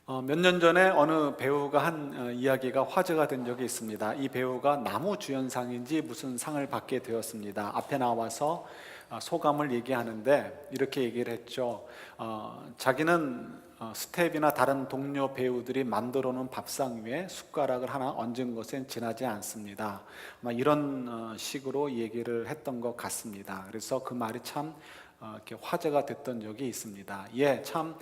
몇 년 전에 어느 배우가 한 이야기가 화제가 된 적이 있습니다. 이 배우가 나무주연상인지 무슨 상을 받게 되었습니다. 앞에 나와서 소감을 얘기하는데 이렇게 얘기를 했죠. 자기는 스텝이나 다른 동료 배우들이 만들어 놓은 밥상 위에 숟가락을 하나 얹은 것엔 지나지 않습니다. 이런 식으로 얘기를 했던 것 같습니다. 그래서 그 말이 참 이렇게 화제가 됐던 적이 있습니다. 참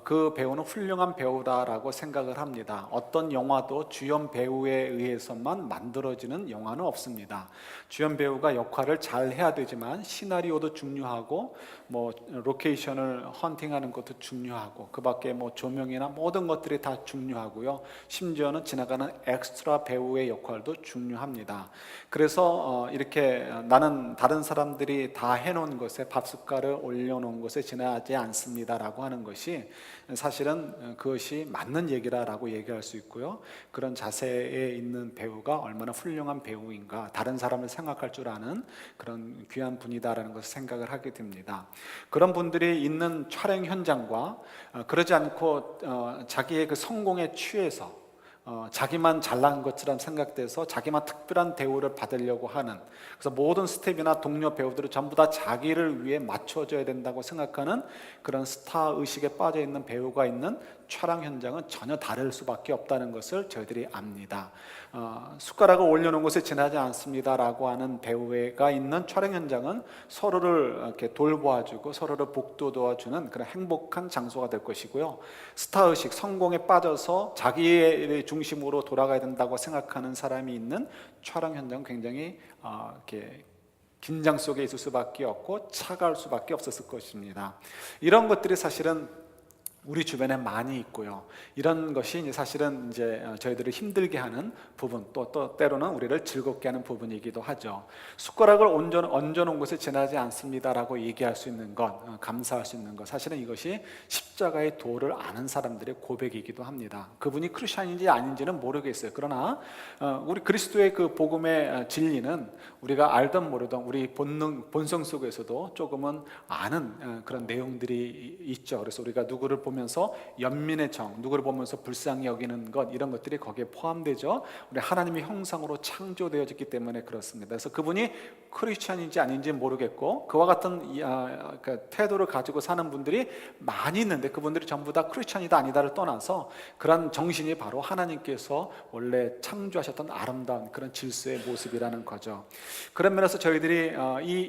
그 배우는 훌륭한 배우다라고 생각을 합니다. 어떤 영화도 주연 배우에 의해서만 만들어지는 영화는 없습니다. 주연 배우가 역할을 잘 해야 되지만 시나리오도 중요하고 로케이션을 헌팅하는 것도 중요하고 그밖에 조명이나 모든 것들이 다 중요하고요. 심지어는 지나가는 엑스트라 배우의 역할도 중요합니다. 그래서 이렇게 나는 다른 사람들이 다 해놓은 것에 밥숟가락을 올려놓은 것에 지나지 않습니다라고 하는 것이 사실은 그것이 맞는 얘기라고 얘기할 수 있고요. 그런 자세에 있는 배우가 얼마나 훌륭한 배우인가, 다른 사람을 생각할 줄 아는 그런 귀한 분이다라는 것을 생각을 하게 됩니다. 그런 분들이 있는 촬영 현장과 그러지 않고 자기의 그 성공에 취해서 자기만 잘난 것처럼 생각돼서 자기만 특별한 대우를 받으려고 하는, 그래서 모든 스텝이나 동료 배우들은 전부 다 자기를 위해 맞춰줘야 된다고 생각하는 그런 스타 의식에 빠져 있는 배우가 있는 촬영 현장은 전혀 다를 수밖에 없다는 것을 저희들이 압니다. 숟가락을 올려놓은 곳에 지나지 않습니다라고 하는 배우가 있는 촬영 현장은 서로를 이렇게 돌보아주고 서로를 복돋아주는 그런 행복한 장소가 될 것이고요. 스타 의식, 성공에 빠져서 자기의 중심으로 돌아가야 된다고 생각하는 사람이 있는 촬영 현장은 굉장히 이렇게 긴장 속에 있을 수밖에 없고 차가울 수밖에 없었을 것입니다. 이런 것들이 사실은 우리 주변에 많이 있고요. 이런 것이 사실은 저희들을 힘들게 하는 부분, 또 때로는 우리를 즐겁게 하는 부분이기도 하죠. 숟가락을 얹어놓은 곳에 지나지 않습니다라고 얘기할 수 있는 것, 감사할 수 있는 것, 사실은 이것이 십자가의 도를 아는 사람들의 고백이기도 합니다. 그분이 크리스천인지 아닌지는 모르겠어요. 그러나 우리 그리스도의 그 복음의 진리는 우리가 알던 모르던 우리 본성 속에서도 조금은 아는 그런 내용들이 있죠. 그래서 우리가 누구를 보면서 연민의 정, 누구를 보면서 불쌍히 여기는 것, 이런 것들이 거기에 포함되죠. 우리 하나님의 형상으로 창조되어졌기 때문에 그렇습니다. 그래서 그분이 크리스천인지 아닌지 모르겠고 그와 같은 태도를 가지고 사는 분들이 많이 있는데 그분들이 전부 다 크리스천이다 아니다를 떠나서 그런 정신이 바로 하나님께서 원래 창조하셨던 아름다운 그런 질서의 모습이라는 거죠. 그런 면에서 저희들이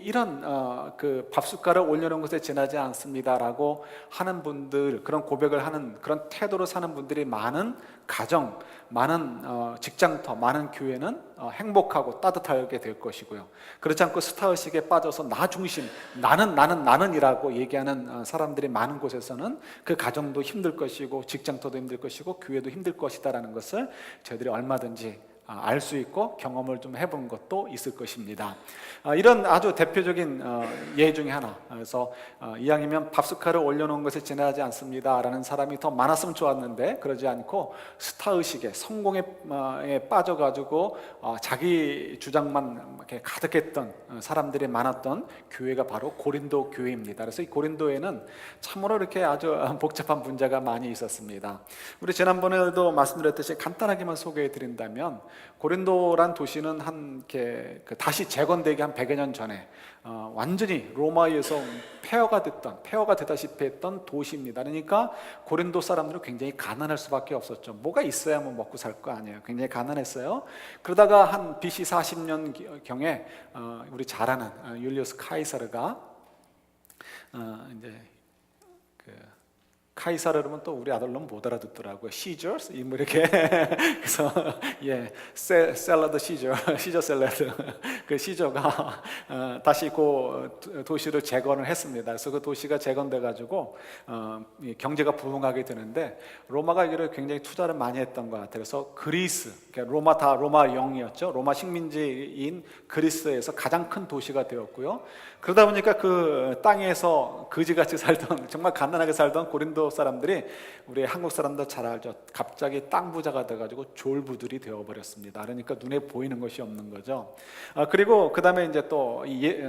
이런 그 밥숟가락을 올려놓은 것에 지나지 않습니다라고 하는 분들, 그런 고백을 하는 그런 태도로 사는 분들이 많은 가정, 많은 직장터, 많은 교회는 행복하고 따뜻하게 될 것이고요. 그렇지 않고 스타의식에 빠져서 나 중심, 나는이라고 얘기하는 사람들이 많은 곳에서는 그 가정도 힘들 것이고 직장터도 힘들 것이고 교회도 힘들 것이다라는 것을 저희들이 얼마든지 알 수 있고 경험을 좀 해본 것도 있을 것입니다. 이런 아주 대표적인 예 중에 하나, 그래서 이왕이면 밥숟가락을 올려놓은 것에 지나지 않습니다 라는 사람이 더 많았으면 좋았는데 그러지 않고 스타의식에, 성공에 빠져가지고 자기 주장만 이렇게 가득했던 사람들이 많았던 교회가 바로 고린도 교회입니다. 그래서 이 고린도에는 참으로 이렇게 아주 복잡한 문제가 많이 있었습니다. 우리 지난번에도 말씀드렸듯이 간단하게만 소개해 드린다면 고린도란 도시는 다시 재건되기 한 100여 년 전에 완전히 로마에서 폐허가 되다시피 했던 도시입니다. 그러니까 고린도 사람들은 굉장히 가난할 수밖에 없었죠. 뭐가 있어야 먹고 살 거 아니에요. 굉장히 가난했어요. 그러다가 한 BC 40년경에 우리 잘 아는 율리우스 카이사르가 카이사르 그러면 또 우리 아들놈 못 알아듣더라고요. 시저? 이렇게 그래서 샐러드 시저 샐러드 그 시저가 다시 그 도시를 재건을 했습니다. 그래서 그 도시가 재건돼 가지고 경제가 부흥하게 되는데 로마가 이를 굉장히 투자를 많이 했던 것 같아요. 그래서 그리스, 그러니까 로마 영이었죠. 로마 식민지인 그리스에서 가장 큰 도시가 되었고요. 그러다 보니까 그 땅에서 거지같이 살던, 정말 가난하게 살던 고린도 고린도 사람들이 우리 한국 사람들 잘 알죠. 갑자기 땅 부자가 돼가지고 졸부들이 되어버렸습니다. 그러니까 눈에 보이는 것이 없는 거죠. 그리고 그 다음에 이제 또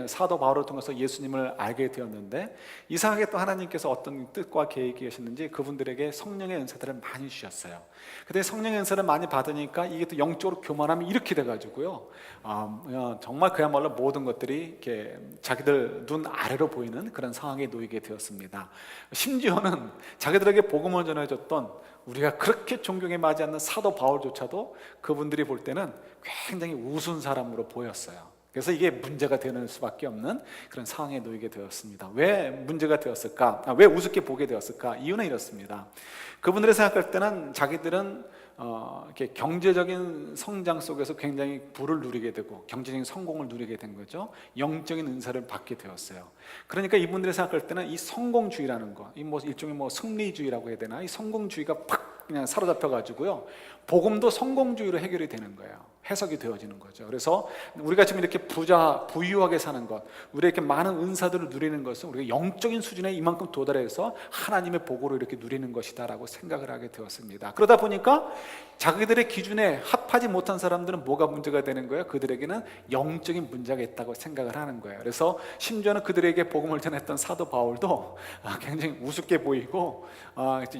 사도 바울을 통해서 예수님을 알게 되었는데, 이상하게 또 하나님께서 어떤 뜻과 계획이 계셨는지 그분들에게 성령의 은사들을 많이 주셨어요. 근데 성령의 은사를 많이 받으니까 이게 또 영적으로 교만하면 이렇게 돼가지고요, 정말 그야말로 모든 것들이 이렇게 자기들 눈 아래로 보이는 그런 상황에 놓이게 되었습니다. 심지어는 자기들에게 복음을 전해줬던 우리가 그렇게 존경에 맞지 않는 사도 바울조차도 그분들이 볼 때는 굉장히 우스운 사람으로 보였어요. 그래서 이게 문제가 되는 수밖에 없는 그런 상황에 놓이게 되었습니다. 왜 문제가 되었을까? 왜 우습게 보게 되었을까? 이유는 이렇습니다. 그분들이 생각할 때는 자기들은 이렇게 경제적인 성장 속에서 굉장히 부를 누리게 되고 경제적인 성공을 누리게 된 거죠. 영적인 은사를 받게 되었어요. 그러니까 이분들이 생각할 때는 이 성공주의라는 거, 이 뭐 일종의 뭐 승리주의라고 해야 되나, 이 성공주의가 팍 그냥 사로잡혀 가지고요, 복음도 성공주의로 해결이 되는 거예요. 해석이 되어지는 거죠. 그래서 우리가 지금 이렇게 부유하게 사는 것, 우리가 이렇게 많은 은사들을 누리는 것은 우리가 영적인 수준에 이만큼 도달해서 하나님의 복으로 이렇게 누리는 것이다라고 생각을 하게 되었습니다. 그러다 보니까 자기들의 기준에 합하지 못한 사람들은 뭐가 문제가 되는 거예요? 그들에게는 영적인 문제가 있다고 생각을 하는 거예요. 그래서 심지어는 그들에게 복음을 전했던 사도 바울도 굉장히 우습게 보이고,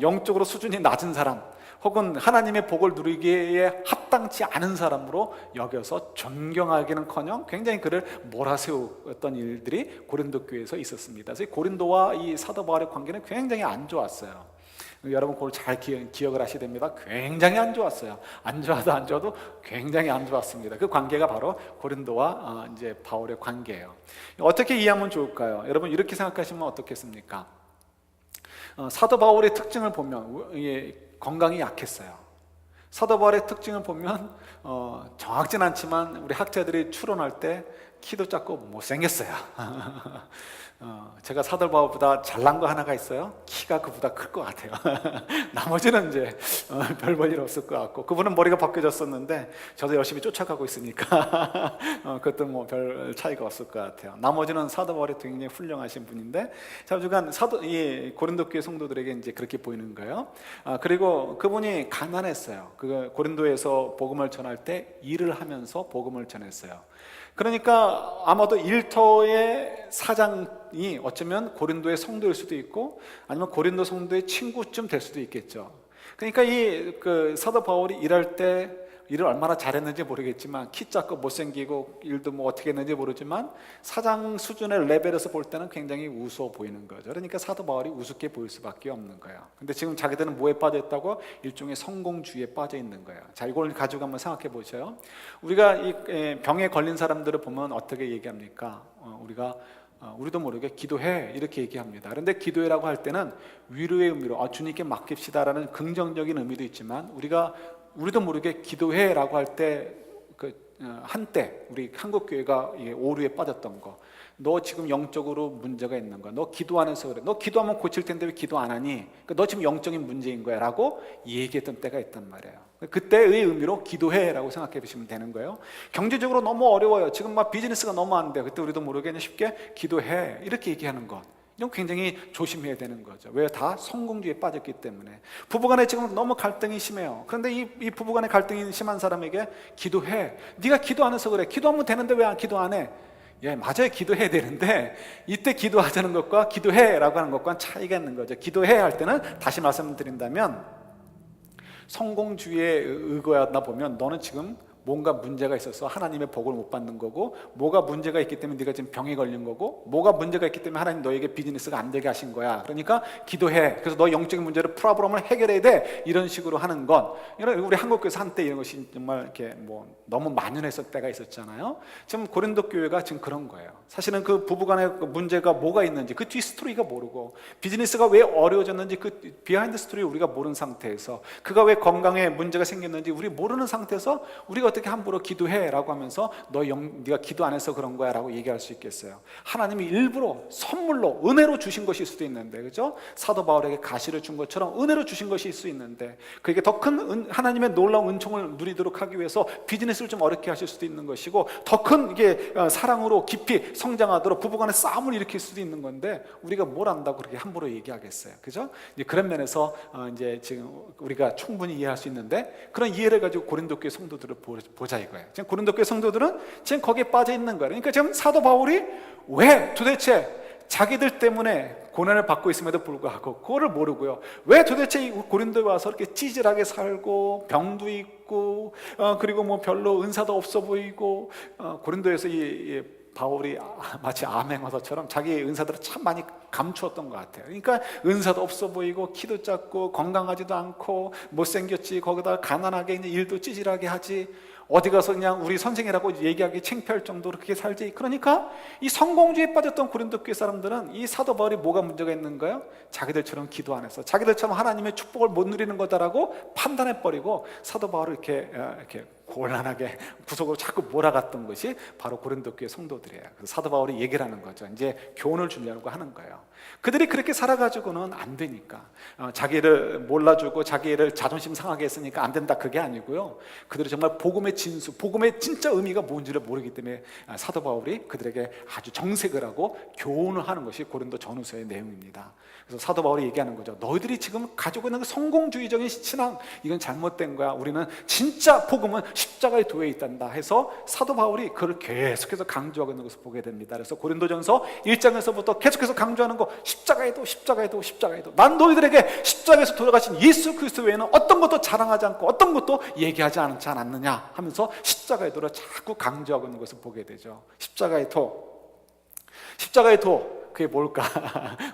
영적으로 수준이 낮은 사람, 혹은 하나님의 복을 누리기에 합당치 않은 사람으로 여겨서 존경하기는커녕 굉장히 그를 몰아세웠던 일들이 고린도 교회에서 있었습니다. 그래서 고린도와 이 사도 바울의 관계는 굉장히 안 좋았어요. 여러분 그걸 잘 기억을 하셔야 됩니다. 굉장히 안 좋았어요. 안 좋아도 굉장히 안 좋았습니다. 그 관계가 바로 고린도와 이제 바울의 관계예요. 어떻게 이해하면 좋을까요? 여러분 이렇게 생각하시면 어떻겠습니까? 사도 바울의 특징을 보면 건강이 약했어요. 사도 바울의 특징을 보면 정확진 않지만 우리 학자들이 추론할 때 키도 작고 못생겼어요. 제가 사도 바울보다 잘난 거 하나가 있어요. 키가 그보다 클 것 같아요. 나머지는 이제 별 볼 일 없을 것 같고, 그분은 머리가 벗겨졌었는데 저도 열심히 쫓아가고 있으니까 그것도 뭐 별 차이가 없을 것 같아요. 나머지는 사도 바울이 굉장히 훌륭하신 분인데, 자주간 이 고린도 교회 성도들에게 이제 그렇게 보이는 거예요. 그리고 그분이 가난했어요. 그 고린도에서 복음을 전할 때 일을 하면서 복음을 전했어요. 그러니까 아마도 일터의 사장이 어쩌면 고린도의 성도일 수도 있고, 아니면 고린도 성도의 친구쯤 될 수도 있겠죠. 그러니까 사도 바울이 일할 때 일을 얼마나 잘했는지 모르겠지만, 키 작고 못생기고 일도 뭐 어떻게 했는지 모르지만 사장 수준의 레벨에서 볼 때는 굉장히 우스워 보이는 거죠. 그러니까 사도 바울이 우습게 보일 수밖에 없는 거예요. 근데 지금 자기들은 뭐에 빠져 있다고? 일종의 성공주의에 빠져 있는 거예요. 자, 이걸 가지고 한번 생각해 보세요. 우리가 이 병에 걸린 사람들을 보면 어떻게 얘기합니까? 우리도 모르게 기도해 이렇게 얘기합니다. 그런데 기도해라고 할 때는 위로의 의미로 주님께 맡깁시다라는 긍정적인 의미도 있지만, 우리도 모르게 기도해라고 할 때 한때 우리 한국 교회가 오류에 빠졌던 거, 너 지금 영적으로 문제가 있는 거야, 너 기도 안 해서 그래, 너 기도하면 고칠 텐데 왜 기도 안 하니, 너 지금 영적인 문제인 거야 라고 얘기했던 때가 있단 말이에요. 그때의 의미로 기도해라고 생각해 보시면 되는 거예요. 경제적으로 너무 어려워요, 지금 막 비즈니스가 너무 안 돼, 그때 우리도 모르게 그냥 쉽게 기도해 이렇게 얘기하는 것, 이건 굉장히 조심해야 되는 거죠. 왜? 다 성공주의에 빠졌기 때문에. 부부간에 지금 너무 갈등이 심해요. 그런데 이 부부간에 갈등이 심한 사람에게 기도해, 네가 기도 안 해서 그래, 기도하면 되는데 왜 기도 안 해? 맞아요, 기도해야 되는데 이때 기도하자는 것과 기도해라고 하는 것과는 차이가 있는 거죠. 기도해야 할 때는, 다시 말씀드린다면, 성공주의에 의거하다 보면 너는 지금 뭔가 문제가 있어서 하나님의 복을 못 받는 거고, 뭐가 문제가 있기 때문에 네가 지금 병에 걸린 거고, 뭐가 문제가 있기 때문에 하나님 너에게 비즈니스가 안 되게 하신 거야. 그러니까 기도해. 그래서 너 영적인 문제를 프로브럼을 해결해야 돼. 이런 식으로 하는 것, 우리 한국교회에서 한때 이런 것이 정말 이렇게 너무 만연했을 때가 있었잖아요. 지금 고린도 교회가 지금 그런 거예요. 사실은 그 부부간의 문제가 뭐가 있는지 그 뒤 스토리가 모르고, 비즈니스가 왜 어려워졌는지 그 비하인드 스토리 우리가 모르는 상태에서, 그가 왜 건강에 문제가 생겼는지 우리 모르는 상태에서 우리가 어떻게 함부로 기도해?라고 하면서 네가 기도 안 해서 그런 거야라고 얘기할 수 있겠어요? 하나님이 일부러 선물로 은혜로 주신 것일 수도 있는데, 그죠? 사도 바울에게 가시를 준 것처럼 은혜로 주신 것일 수 있는데, 그에게 더 큰 하나님의 놀라운 은총을 누리도록 하기 위해서 비즈니스를 좀 어렵게 하실 수도 있는 것이고, 더 큰 이게 사랑으로 깊이 성장하도록 부부간의 싸움을 일으킬 수도 있는 건데, 우리가 뭘 안다고 그렇게 함부로 얘기하겠어요, 그죠? 이제 그런 면에서 이제 지금 우리가 충분히 이해할 수 있는데, 그런 이해를 가지고 고린도 교회 성도들을 보자 이거예요. 지금 고린도 교회 성도들은 지금 거기에 빠져 있는 거예요. 그러니까 지금 사도 바울이 왜 도대체 자기들 때문에 고난을 받고 있음에도 불구하고 그거를 모르고요, 왜 도대체 고린도에 와서 이렇게 찌질하게 살고 병도 있고 그리고 뭐 별로 은사도 없어 보이고, 고린도에서 이 바울이 마치 암행어사처럼 자기의 은사들을 참 많이 감추었던 것 같아요. 그러니까 은사도 없어 보이고 키도 작고 건강하지도 않고 못생겼지, 거기다 가난하게 일도 찌질하게 하지, 어디 가서 그냥 우리 선생이라고 얘기하기 창피할 정도로 그렇게 살지. 그러니까 이 성공주의에 빠졌던 고린도 교회 사람들은 이 사도 바울이 뭐가 문제가 있는 거예요? 자기들처럼 기도 안 해서, 자기들처럼 하나님의 축복을 못 누리는 거다라고 판단해버리고 사도 바울을 이렇게 곤란하게 구석으로 자꾸 몰아갔던 것이 바로 고린도 교회 성도들이에요. 그래서 사도 바울이 얘기를 하는 거죠. 이제 교훈을 주려고 하는 거예요. 그들이 그렇게 살아가지고는 안 되니까, 자기를 몰라주고 자기를 자존심 상하게 했으니까 안 된다, 그게 아니고요, 그들이 정말 복음의 진수, 복음의 진짜 의미가 뭔지를 모르기 때문에 사도 바울이 그들에게 아주 정색을 하고 교훈을 하는 것이 고린도 전후서의 내용입니다. 그래서 사도 바울이 얘기하는 거죠. 너희들이 지금 가지고 있는 그 성공주의적인 신앙, 이건 잘못된 거야. 우리는 진짜 복음은 십자가에 도에 있단다 해서 사도 바울이 그걸 계속해서 강조하고 있는 것을 보게 됩니다. 그래서 고린도전서 1장에서부터 계속해서 강조하는 거, 십자가에도 십자가에도 십자가에도, 난 너희들에게 십자가에서 돌아가신 예수 그리스도 외에는 어떤 것도 자랑하지 않고 어떤 것도 얘기하지 않지 않았느냐 하면서 십자가의 도를 자꾸 강조하고 있는 것을 보게 되죠. 십자가의 도, 십자가의 도, 그게 뭘까?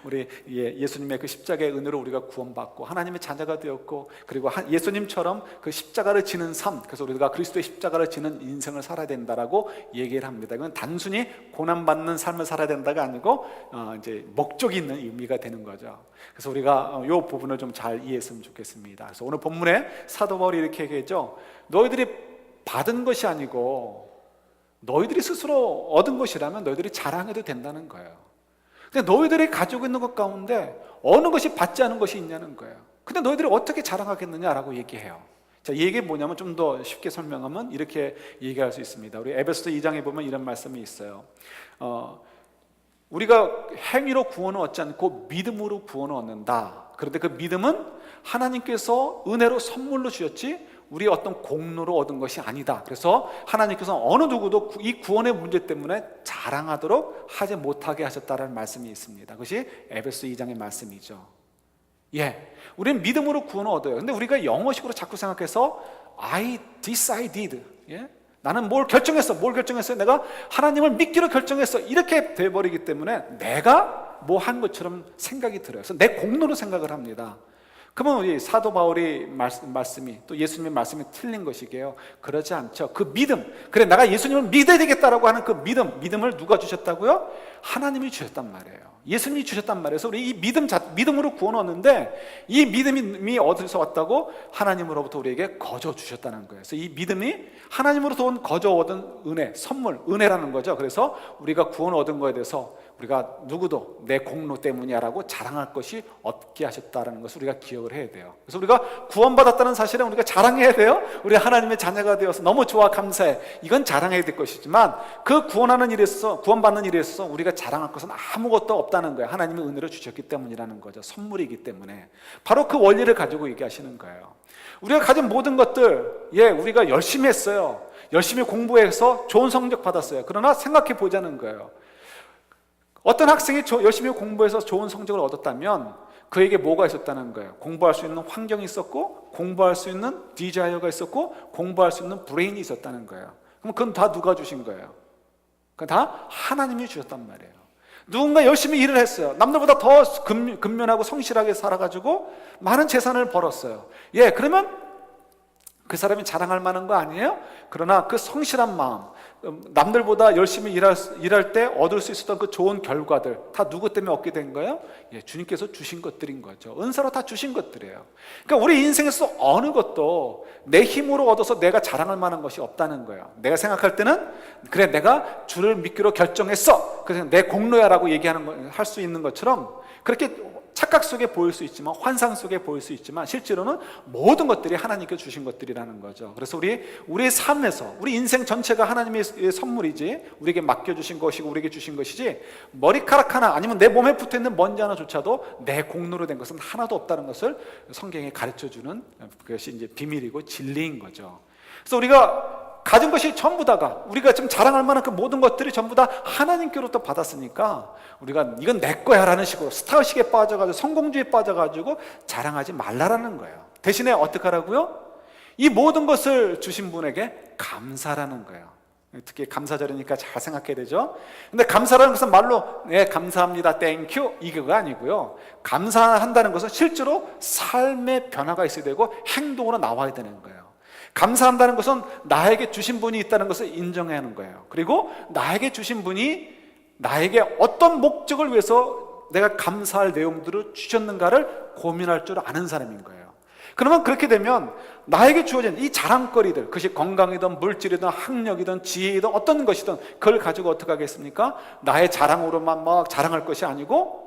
우리 예수님의 그 십자가의 은혜로 우리가 구원받고 하나님의 자녀가 되었고, 그리고 예수님처럼 그 십자가를 지는 삶, 그래서 우리가 그리스도의 십자가를 지는 인생을 살아야 된다라고 얘기를 합니다. 이건 단순히 고난받는 삶을 살아야 된다가 아니고 이제 목적이 있는 의미가 되는 거죠. 그래서 우리가 이 부분을 좀 잘 이해했으면 좋겠습니다. 그래서 오늘 본문에 사도 바울이 이렇게 얘기했죠. 너희들이 받은 것이 아니고 너희들이 스스로 얻은 것이라면 너희들이 자랑해도 된다는 거예요. 근데 너희들이 가지고 있는 것 가운데 어느 것이 받지 않은 것이 있냐는 거예요. 근데 너희들이 어떻게 자랑하겠느냐라고 얘기해요. 자, 이 얘기 뭐냐면 좀 더 쉽게 설명하면 이렇게 얘기할 수 있습니다. 우리 에베소서 2장에 보면 이런 말씀이 있어요. 우리가 행위로 구원을 얻지 않고 믿음으로 구원을 얻는다. 그런데 그 믿음은 하나님께서 은혜로 선물로 주셨지 우리의 어떤 공로로 얻은 것이 아니다. 그래서 하나님께서 어느 누구도 이 구원의 문제 때문에 자랑하도록 하지 못하게 하셨다는 말씀이 있습니다. 그것이 에베소 2장의 말씀이죠. 우리는 믿음으로 구원을 얻어요. 근데 우리가 영어식으로 자꾸 생각해서 I did. 나는 뭘 결정했어. 내가 하나님을 믿기로 결정했어. 이렇게 돼버리기 때문에 내가 뭐 한 것처럼 생각이 들어요. 그래서 내 공로로 생각을 합니다. 그러면 우리 사도 바울이 말씀이, 또 예수님의 말씀이 틀린 것이게요. 그러지 않죠. 그 믿음, 그래 내가 예수님을 믿어야 되겠다라고 하는 그 믿음을 누가 주셨다고요? 하나님이 주셨단 말이에요. 예수님이 주셨단 말이에요. 그래서 우리 이 믿음으로 구원 얻는데, 이 믿음이 어디서 왔다고? 하나님으로부터 우리에게 거저 주셨다는 거예요. 그래서 이 믿음이 하나님으로부터 온 거저 얻은 은혜, 선물, 은혜라는 거죠. 그래서 우리가 구원 얻은 거에 대해서 우리가 누구도 내 공로 때문이야라고 자랑할 것이 없게 하셨다는 것을 우리가 기억을 해야 돼요. 그래서 우리가 구원받았다는 사실은 우리가 자랑해야 돼요. 우리 하나님의 자녀가 되어서 너무 좋아, 감사해. 이건 자랑해야 될 것이지만 그 구원받는 일에 있어서 우리가 자랑할 것은 아무것도 없다는 거예요. 하나님의 은혜를 주셨기 때문이라는 거죠. 선물이기 때문에. 바로 그 원리를 가지고 얘기하시는 거예요. 우리가 가진 모든 것들, 우리가 열심히 했어요. 열심히 공부해서 좋은 성적 받았어요. 그러나 생각해 보자는 거예요. 어떤 학생이 열심히 공부해서 좋은 성적을 얻었다면 그에게 뭐가 있었다는 거예요? 공부할 수 있는 환경이 있었고, 공부할 수 있는 디자이어가 있었고, 공부할 수 있는 브레인이 있었다는 거예요. 그럼 그건 다 누가 주신 거예요? 그건 다 하나님이 주셨단 말이에요. 누군가 열심히 일을 했어요. 남들보다 더 근면하고 성실하게 살아가지고 많은 재산을 벌었어요. 그러면 그 사람이 자랑할 만한 거 아니에요? 그러나 그 성실한 마음, 남들보다 열심히 일할 때 얻을 수 있었던 그 좋은 결과들 다 누구 때문에 얻게 된 거예요? 주님께서 주신 것들인 거죠. 은사로 다 주신 것들이에요. 그러니까 우리 인생에서 어느 것도 내 힘으로 얻어서 내가 자랑할 만한 것이 없다는 거예요. 내가 생각할 때는 그래, 내가 주를 믿기로 결정했어, 그래서 내 공로야 라고 얘기하는 할 수 있는 것처럼, 그렇게 착각 속에 보일 수 있지만, 환상 속에 보일 수 있지만, 실제로는 모든 것들이 하나님께 주신 것들이라는 거죠. 그래서 우리의 삶에서, 우리 인생 전체가 하나님의 선물이지, 우리에게 맡겨주신 것이고 우리에게 주신 것이지, 머리카락 하나 아니면 내 몸에 붙어있는 먼지 하나조차도 내 공로로 된 것은 하나도 없다는 것을 성경에 가르쳐주는, 그것이 이제 비밀이고 진리인 거죠. 그래서 우리가 가진 것이 전부 다가, 우리가 좀 자랑할 만한 그 모든 것들이 전부 다 하나님께로부터 받았으니까, 우리가 이건 내 거야 라는 식으로 스타의식에 빠져가지고 성공주의에 빠져가지고 자랑하지 말라라는 거예요. 대신에 어떻게 하라고요? 이 모든 것을 주신 분에게 감사라는 거예요. 특히 감사절이니까 잘 생각해야 되죠. 근데 감사라는 것은 말로 네 감사합니다 땡큐 이거가 아니고요, 감사한다는 것은 실제로 삶의 변화가 있어야 되고 행동으로 나와야 되는 거예요. 감사한다는 것은 나에게 주신 분이 있다는 것을 인정해야 하는 거예요. 그리고 나에게 주신 분이 나에게 어떤 목적을 위해서 내가 감사할 내용들을 주셨는가를 고민할 줄 아는 사람인 거예요. 그러면 그렇게 되면 나에게 주어진 이 자랑거리들, 그것이 건강이든 물질이든 학력이든 지혜이든 어떤 것이든 그걸 가지고 어떻게 하겠습니까? 나의 자랑으로만 막 자랑할 것이 아니고,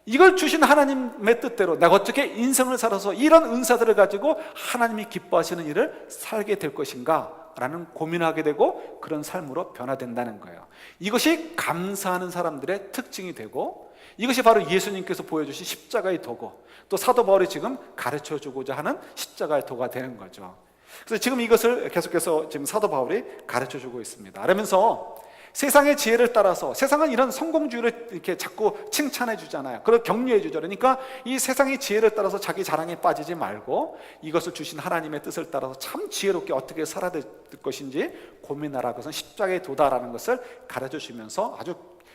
이걸 주신 하나님의 뜻대로 내가 어떻게 인생을 살아서 이런 은사들을 가지고 하나님이 기뻐하시는 일을 살게 될 것인가 라는 고민하게 되고, 그런 삶으로 변화된다는 거예요. 이것이 감사하는 사람들의 특징이 되고, 이것이 바로 예수님께서 보여주신 십자가의 도고, 또 사도 바울이 지금 가르쳐주고자 하는 십자가의 도가 되는 거죠. 그래서 지금 이것을 계속해서 지금 사도 바울이 가르쳐주고 있습니다. 그러면서 세상의 지혜를 따라서, 세상은 이런 성공주의를 이렇게 자꾸 칭찬해 주잖아요. 그걸 격려해 주죠. 그러니까 이 세상의 지혜를 따라서 자기 자랑에 빠지지 말고, 이것을 주신 하나님의 뜻을 따라서 참 지혜롭게 어떻게 살아야 될 것인지 고민하라. 그것은 십자가의 도다라는 것을 가르쳐 주면서 아주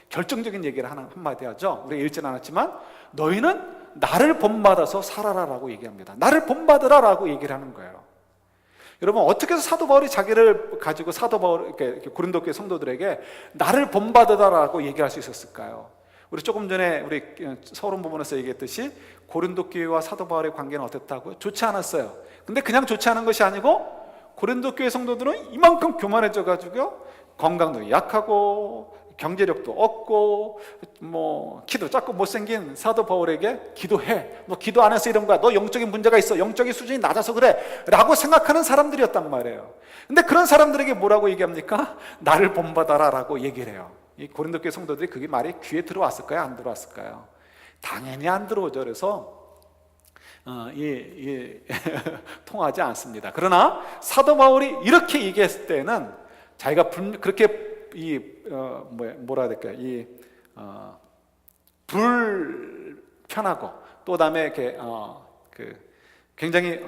결정적인 얘기를 한마디 하죠. 우리가 읽지는 않았지만, 너희는 나를 본받아서 살아라라고 얘기합니다. 나를 본받으라라고 얘기를 하는 거예요. 여러분, 어떻게 해서 사도 바울이 자기를 가지고 사도 바울, 이렇게 고린도 교회 성도들에게 나를 본받으라라고 얘기할 수 있었을까요? 우리 조금 전에 우리 서론 부분에서 얘기했듯이 고린도 교회와 사도 바울의 관계는 어땠다고요? 좋지 않았어요. 근데 그냥 좋지 않은 것이 아니고, 고린도 교회 성도들은 이만큼 교만해져 가지고요, 건강도 약하고 경제력도 없고 키도 작고 못생긴 사도 바울에게 기도해, 너 기도 안 해서 이런 거야, 너 영적인 문제가 있어, 영적인 수준이 낮아서 그래 라고 생각하는 사람들이었단 말이에요. 근데 그런 사람들에게 뭐라고 얘기합니까? 나를 본받아라 라고 얘기를 해요. 이 고린도 교회 성도들이 그게 말이 귀에 들어왔을까요? 안 들어왔을까요? 당연히 안 들어오죠. 그래서 통하지 않습니다. 그러나 사도 바울이 이렇게 얘기했을 때는 자기가 그렇게 뭐라 해야 될까요? 불편하고, 또 다음에 이렇게 굉장히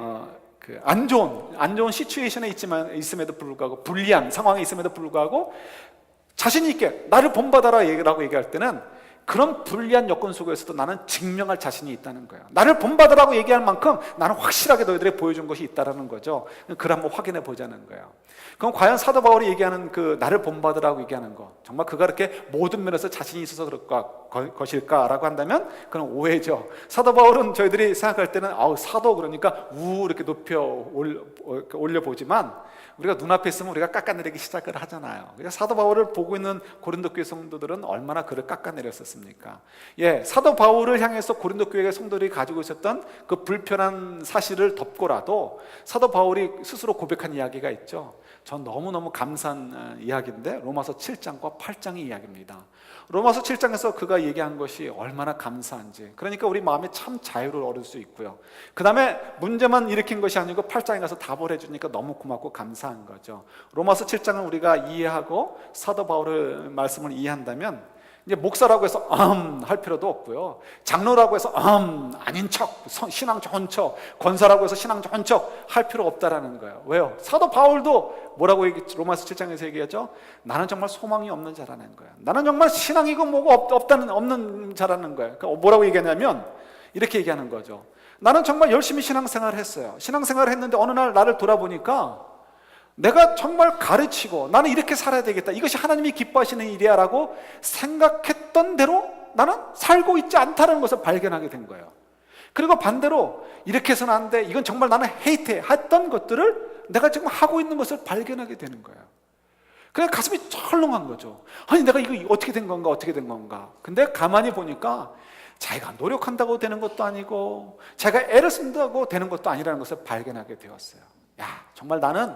안 좋은 시츄에이션에 있음에도 불구하고, 불리한 상황에 있음에도 불구하고 자신 있게 나를 본받아라라고 얘기할 때는, 그런 불리한 여건 속에서도 나는 증명할 자신이 있다는 거예요. 나를 본받으라고 얘기할 만큼 나는 확실하게 너희들이 보여준 것이 있다는 거죠. 그걸 한번 확인해 보자는 거예요. 그럼 과연 사도 바울이 얘기하는 그 나를 본받으라고 얘기하는 거, 정말 그가 그렇게 모든 면에서 자신이 있어서 것일까라고 한다면 그건 오해죠. 사도 바울은 저희들이 생각할 때는 사도 그러니까 이렇게 높여 올려보지만, 우리가 눈앞에 있으면 우리가 깎아내리기 시작을 하잖아요. 사도 바울을 보고 있는 고린도 교회 성도들은 얼마나 그를 깎아내렸었습니까? 사도 바울을 향해서 고린도 교회 성도들이 가지고 있었던 그 불편한 사실을 덮고라도 사도 바울이 스스로 고백한 이야기가 있죠. 전 너무너무 감사한 이야기인데, 로마서 7장과 8장의 이야기입니다. 로마서 7장에서 그가 얘기한 것이 얼마나 감사한지, 그러니까 우리 마음에 참 자유를 얻을 수 있고요, 그 다음에 문제만 일으킨 것이 아니고 8장에 가서 답을 해주니까 너무 고맙고 감사한 거죠. 로마서 7장을 우리가 이해하고 사도 바울의 말씀을 이해한다면, 이제 목사라고 해서 할 필요도 없고요, 장로라고 해서 아닌 척, 신앙 좋은 척, 권사라고 해서 신앙 좋은 척 할 필요 없다라는 거예요. 왜요? 사도 바울도 뭐라고 로마서 7장에서 얘기하죠? 나는 정말 소망이 없는 자라는 거예요. 나는 정말 신앙이고 뭐고 없는 자라는 거예요. 그러니까 뭐라고 얘기하냐면 이렇게 얘기하는 거죠. 나는 정말 열심히 신앙생활을 했어요. 신앙생활을 했는데 어느 날 나를 돌아보니까 내가 정말 가르치고 나는 이렇게 살아야 되겠다, 이것이 하나님이 기뻐하시는 일이야 라고 생각했던 대로 나는 살고 있지 않다는 것을 발견하게 된 거예요. 그리고 반대로 이렇게 해서는 안 돼, 이건 정말 나는 헤이트해 했던 것들을 내가 지금 하고 있는 것을 발견하게 되는 거예요. 그냥 가슴이 철렁한 거죠. 아니 내가 이거 어떻게 된 건가, 어떻게 된 건가. 근데 가만히 보니까 자기가 노력한다고 되는 것도 아니고 자기가 애를 쓴다고 되는 것도 아니라는 것을 발견하게 되었어요. 야, 정말 나는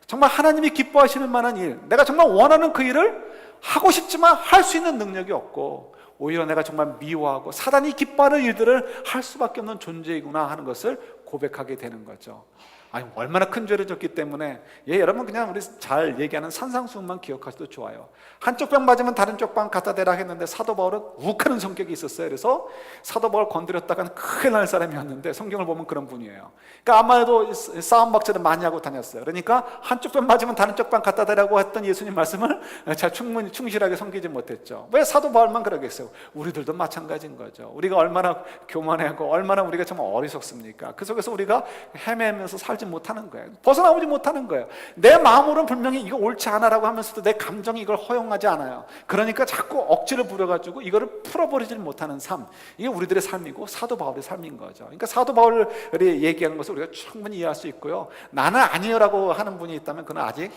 정말 하나님이 기뻐하시는 만한 일, 내가 정말 원하는 그 일을 하고 싶지만 할 수 있는 능력이 없고 오히려 내가 정말 미워하고 사단이 기뻐하는 일들을 할 수밖에 없는 존재이구나 하는 것을 고백하게 되는 거죠. 아니, 얼마나 큰 죄를 졌기 때문에, 여러분 그냥 우리 잘 얘기하는 산상수훈만 기억하셔도 좋아요. 한쪽 뺨 맞으면 다른 쪽 뺨 갖다 대라 했는데 사도 바울은 욱하는 성격이 있었어요. 그래서 사도 바울 건드렸다간 큰일 날 사람이었는데 성경을 보면 그런 분이에요. 그러니까 아마도 싸움 박제를 많이 하고 다녔어요. 그러니까 한쪽 뺨 맞으면 다른 쪽 뺨 갖다 대라고 했던 예수님 말씀을 잘 충분히 충실하게 섬기지 못했죠. 왜 사도 바울만 그러겠어요? 우리들도 마찬가지인 거죠. 우리가 얼마나 교만하고 얼마나 우리가 정말 어리석습니까? 그 속에서 우리가 헤매면서 살지 못하는 거예요. 벗어나오지 못하는 거예요. 내 마음으로는 분명히 이거 옳지 않아라고 하면서도 내 감정이 이걸 허용하지 않아요. 그러니까 자꾸 억지를 부려가지고 이거를 풀어버리지 못하는 삶, 이게 우리들의 삶이고 사도 바울의 삶인 거죠. 그러니까 사도 바울이 얘기하는 것을 우리가 충분히 이해할 수 있고요. 나는 아니요라고 하는 분이 있다면 그는 아직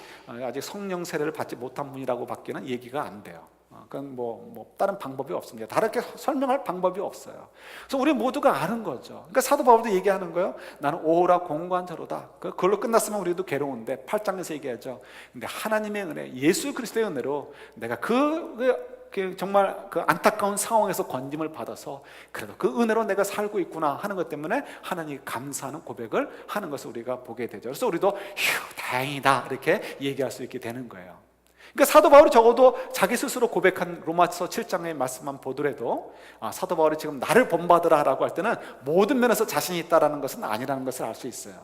성령 세례를 받지 못한 분이라고 밖에는 얘기가 안 돼요. 그건 다른 방법이 없습니다. 다르게 설명할 방법이 없어요. 그래서 우리 모두가 아는 거죠. 그러니까 사도 바울도 얘기하는 거예요. 나는 오라 공고한 자로다. 그걸로 끝났으면 우리도 괴로운데 8장에서 얘기하죠. 근데 하나님의 은혜, 예수 그리스도의 은혜로 내가 정말 그 안타까운 상황에서 건짐을 받아서 그래도 그 은혜로 내가 살고 있구나 하는 것 때문에 하나님이 감사하는 고백을 하는 것을 우리가 보게 되죠. 그래서 우리도 휴, 다행이다 이렇게 얘기할 수 있게 되는 거예요. 그러니까 사도 바울이 적어도 자기 스스로 고백한 로마서 7장의 말씀만 보더라도 사도 바울이 지금 나를 본받으라 라고 할 때는 모든 면에서 자신이 있다는 것은 아니라는 것을 알 수 있어요.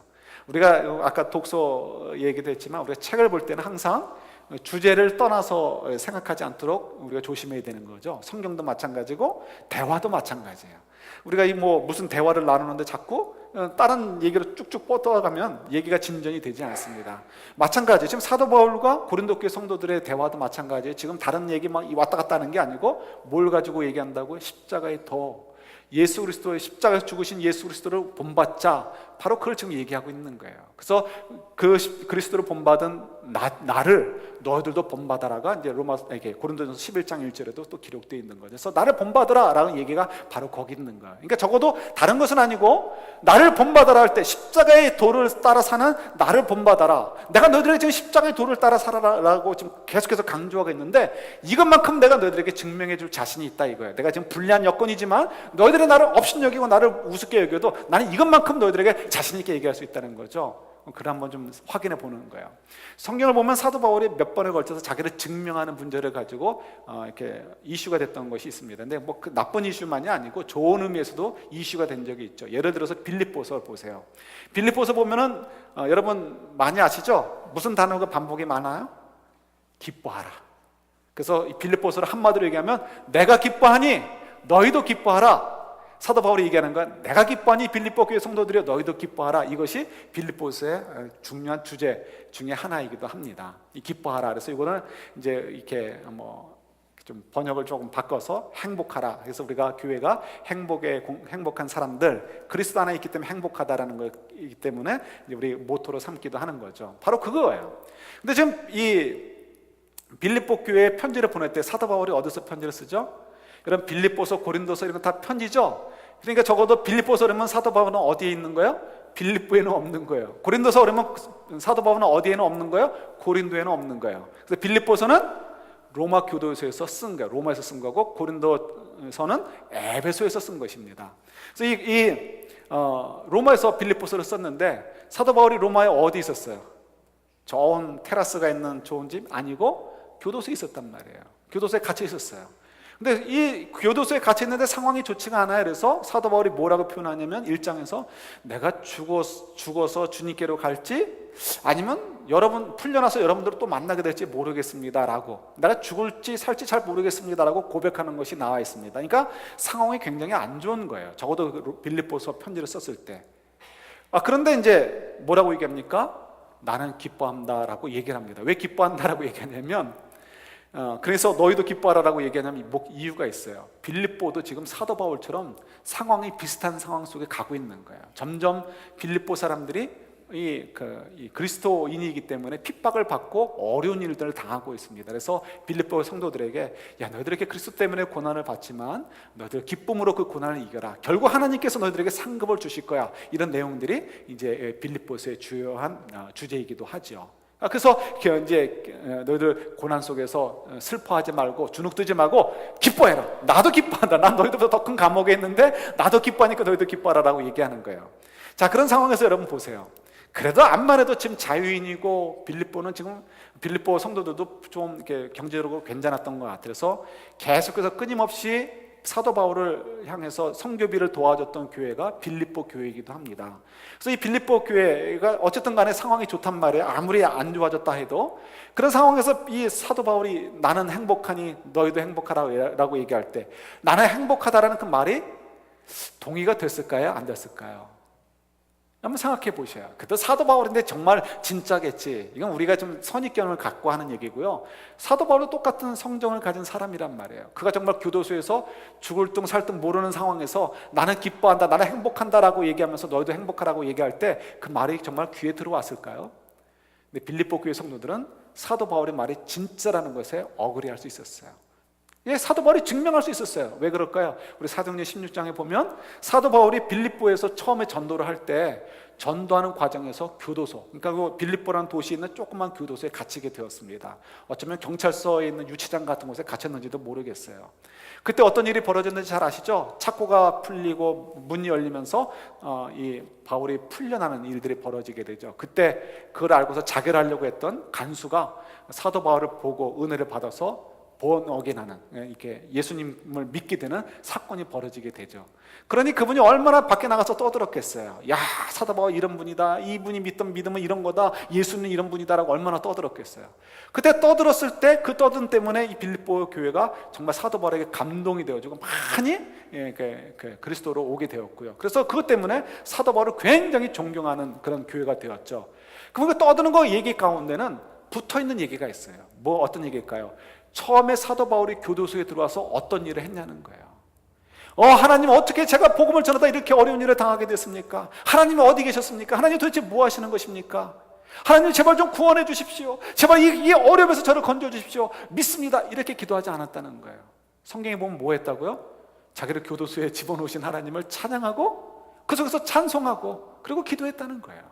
우리가 아까 독서 얘기도 했지만 우리가 책을 볼 때는 항상 주제를 떠나서 생각하지 않도록 우리가 조심해야 되는 거죠. 성경도 마찬가지고 대화도 마찬가지예요. 우리가 무슨 대화를 나누는데 자꾸 다른 얘기로 쭉쭉 뻗어가면 얘기가 진전이 되지 않습니다. 마찬가지, 지금 사도 바울과 고린도 교회 성도들의 대화도 마찬가지예요. 지금 다른 얘기 막 왔다 갔다 하는 게 아니고 뭘 가지고 얘기한다고요? 십자가의 도, 예수 그리스도의 십자가에서 죽으신 예수 그리스도를 본받자, 바로 그걸 지금 얘기하고 있는 거예요. 그래서 그 그리스도를 본받은 나를 너희들도 본받아라가 이제 고린도전서 11장 1절에도 또 기록되어 있는 거죠. 그래서 나를 본받으라라는 얘기가 바로 거기 있는 거예요. 그러니까 적어도 다른 것은 아니고 나를 본받아라 할 때 십자가의 도를 따라 사는 나를 본받아라. 내가 너희들에게 지금 십자가의 도를 따라 살아라라고 지금 계속해서 강조하고 있는데 이것만큼 내가 너희들에게 증명해 줄 자신이 있다 이거예요. 내가 지금 불리한 여건이지만 너희들이 나를 업신여기고 나를 우습게 여겨도 나는 이것만큼 너희들에게 자신 있게 얘기할 수 있다는 거죠. 그걸 한번 좀 확인해 보는 거예요. 성경을 보면 사도 바울이 몇 번에 걸쳐서 자기를 증명하는 문제를 가지고 이렇게 이슈가 됐던 것이 있습니다. 근데 그 나쁜 이슈만이 아니고 좋은 의미에서도 이슈가 된 적이 있죠. 예를 들어서 빌립보서 보세요. 빌립보서 보면은 여러분 많이 아시죠? 무슨 단어가 반복이 많아요? 기뻐하라. 그래서 빌립보서를 한마디로 얘기하면 내가 기뻐하니 너희도 기뻐하라. 사도 바울이 얘기하는 건 내가 기뻐하니 빌립보 교회 성도들이여 너희도 기뻐하라. 이것이 빌립보서의 중요한 주제 중에 하나이기도 합니다. 이 기뻐하라. 그래서 이거는 이제 이렇게 좀 번역을 조금 바꿔서 행복하라. 그래서 우리가 교회가 행복한 사람들, 그리스도 안에 있기 때문에 행복하다라는 거이기 때문에 이제 우리 모토로 삼기도 하는 거죠. 바로 그거예요. 근데 지금 이 빌립보 교회에 편지를 보낼 때 사도 바울이 어디서 편지를 쓰죠? 그럼 빌립보서, 고린도서 이런 거 다 편지죠. 그러니까 적어도 빌립보서 그러면 사도 바울은 어디에 있는 거예요? 빌립보에는 없는 거예요. 고린도서 그러면 사도 바울은 어디에는 없는 거예요? 고린도에는 없는 거예요. 그래서 빌립보서는 로마 교도소에서 쓴 거예요. 로마에서 쓴 거고 고린도서는 에베소에서 쓴 것입니다. 그래서 로마에서 빌립보서를 썼는데 사도 바울이 로마에 어디 있었어요? 좋은 테라스가 있는 좋은 집 아니고 교도소에 있었단 말이에요. 교도소에 갇혀 있었어요. 근데 이 교도소에 갇혀 있는데 상황이 좋지가 않아요. 그래서 사도 바울이 뭐라고 표현하냐면 1장에서 내가 죽어서 주님께로 갈지 아니면 풀려나서 여러분들을 또 만나게 될지 모르겠습니다 라고, 내가 죽을지 살지 잘 모르겠습니다 라고 고백하는 것이 나와 있습니다. 그러니까 상황이 굉장히 안 좋은 거예요. 적어도 빌립보서 편지를 썼을 때. 그런데 이제 뭐라고 얘기합니까? 나는 기뻐한다라고 얘기를 합니다. 왜 기뻐한다라고 얘기하냐면 그래서 너희도 기뻐하라라고 얘기하냐면 이유가 있어요. 빌립보도 지금 사도 바울처럼 상황이 비슷한 상황 속에 가고 있는 거예요. 점점 빌립보 사람들이 이 그리스도인이기 때문에 핍박을 받고 어려운 일들을 당하고 있습니다. 그래서 빌립보 성도들에게 야, 너희들에게 그리스도 때문에 고난을 받지만 너희들 기쁨으로 그 고난을 이겨라. 결국 하나님께서 너희들에게 상급을 주실 거야. 이런 내용들이 이제 빌립보서의 주요한 주제이기도 하죠. 그래서 이제 너희들 고난 속에서 슬퍼하지 말고 주눅들지 말고 기뻐해라. 나도 기뻐한다. 난 너희들보다 더 큰 감옥에 있는데 나도 기뻐하니까 너희도 기뻐하라라고 얘기하는 거예요. 자, 그런 상황에서 여러분 보세요. 그래도 암만 해도 지금 자유인이고 빌립보는 지금 빌립보 성도들도 좀 이렇게 경제적으로 괜찮았던 것 같아서 계속해서 끊임없이 사도 바울을 향해서 선교비를 도와줬던 교회가 빌립보 교회이기도 합니다. 그래서 이 빌립보 교회가 어쨌든 간에 상황이 좋단 말이에요. 아무리 안 좋아졌다 해도. 그런 상황에서 이 사도 바울이 나는 행복하니 너희도 행복하라고 얘기할 때 나는 행복하다라는 그 말이 동의가 됐을까요? 안 됐을까요? 한번 생각해 보셔요. 그때 사도 바울인데 정말 진짜겠지. 이건 우리가 좀 선입견을 갖고 하는 얘기고요. 사도 바울도 똑같은 성정을 가진 사람이란 말이에요. 그가 정말 교도소에서 죽을 둥 살 둥 모르는 상황에서 나는 기뻐한다, 나는 행복한다라고 얘기하면서 너희도 행복하라고 얘기할 때 그 말이 정말 귀에 들어왔을까요? 근데 빌립보 교회 성도들은 사도 바울의 말이 진짜라는 것에 억울해할 수 있었어요. 예, 사도 바울이 증명할 수 있었어요. 왜 그럴까요? 우리 사도행전 16장에 보면 사도 바울이 빌립보에서 처음에 전도를 할 때 전도하는 과정에서 교도소, 그러니까 그 빌립보라는 도시에 있는 조그만 교도소에 갇히게 되었습니다. 어쩌면 경찰서에 있는 유치장 같은 곳에 갇혔는지도 모르겠어요. 그때 어떤 일이 벌어졌는지 잘 아시죠? 착고가 풀리고 문이 열리면서 이 바울이 풀려나는 일들이 벌어지게 되죠. 그때 그걸 알고서 자결하려고 했던 간수가 사도 바울을 보고 은혜를 받아서 본어게나는 이렇게 예수님을 믿게 되는 사건이 벌어지게 되죠. 그러니 그분이 얼마나 밖에 나가서 떠들었겠어요. 야, 사도 바울 이런 분이다. 이분이 믿던 믿음은 이런 거다. 예수는 이런 분이다라고 얼마나 떠들었겠어요. 그때 떠들었을 때 그 떠든 때문에 이 빌립보 교회가 정말 사도 바울에게 감동이 되어지고 많이 그리스도로 오게 되었고요. 그래서 그것 때문에 사도 바울을 굉장히 존경하는 그런 교회가 되었죠. 그럼 그 떠드는 거 얘기 가운데는 붙어있는 얘기가 있어요. 뭐 어떤 얘기일까요? 처음에 사도 바울이 교도소에 들어와서 어떤 일을 했냐는 거예요. 하나님 어떻게 제가 복음을 전하다 이렇게 어려운 일을 당하게 됐습니까? 하나님 어디 계셨습니까? 하나님 도대체 뭐 하시는 것입니까? 하나님 제발 좀 구원해 주십시오. 제발 이 어려움에서 저를 건져 주십시오. 믿습니다. 이렇게 기도하지 않았다는 거예요. 성경에 보면 뭐 했다고요? 자기를 교도소에 집어넣으신 하나님을 찬양하고 그 속에서 찬송하고 그리고 기도했다는 거예요.